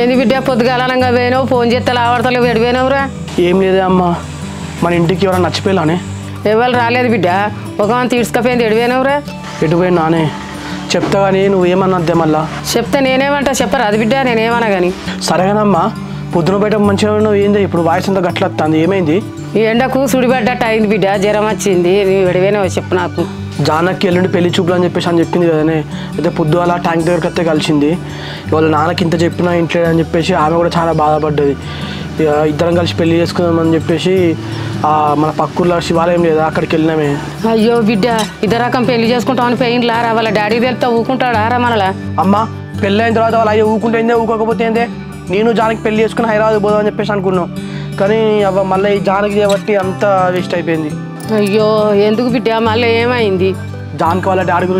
ఏంది బిడ్డ పొద్దుగాలనంగా పోయినావు ఫోన్ చేస్తే లావడతలేవు ఎడిపోయినావురా ఏం లేదే అమ్మ మన ఇంటికి ఎవరైనా నచ్చిపోయానే ఎవరు రాలేదు బిడ్డ ఒక తీసుకపోయింది ఎడిపోయినావురా ఎటు పోయి నానే చెప్తా కానీ నువ్వేమన్నద్దే మళ్ళా చెప్తే నేనేమంటా చెప్పరా అది బిడ్డ నేనేమన్నా కానీ సరేగానమ్మా పొద్దున బయట మంచిగా ఉన్నావు ఏంది ఇప్పుడు వాయిస్ అంతా గట్ల వస్తుంది ఏమైంది ఈ ఎండకు సుడిపడ్డట్టు అయింది బిడ్డ జ్వరం వచ్చింది నువ్వు ఎడిపోయినావు చెప్పు నాకు జానకి ఎల్లుండి పెళ్లి చూపులు అని చెప్పేసి అని చెప్పింది కదనే అయితే పొద్దు అలా ట్యాంక్ దగ్గరికి వస్తే కలిసింది ఇవాళ నాన్నకి ఇంత చెప్పినా ఇంట్లో అని చెప్పేసి ఆమె కూడా చాలా బాధపడ్డది ఇద్దరం కలిసి పెళ్లి చేసుకుందామని చెప్పేసి మన పక్కూర్లో శివాలయం లేదా అక్కడికి వెళ్ళినామే అయ్యో బిడ్డ ఇద్దరు రకం పెళ్లి చేసుకుంటామని పెయిన్ లారా వాళ్ళ డాడీ వెళ్తా ఊకుంటాడా రా మనలా అమ్మ పెళ్ళి అయిన తర్వాత వాళ్ళు అయ్యో ఊకుంటే ఊకోకపోతే ఏందే నేను జానకి పెళ్లి చేసుకుని హైదరాబాద్ పోదామని చెప్పేసి అనుకున్నాం కానీ అవ్వ మళ్ళీ ఈ జానకి చేయబట్టి అంతా వేస్ట్ అయిపోయింది అయ్యో ఎందుకు బిడ్డ మళ్ళీ ఏమైంది జానకి వాళ్ళ డాడీ గురించి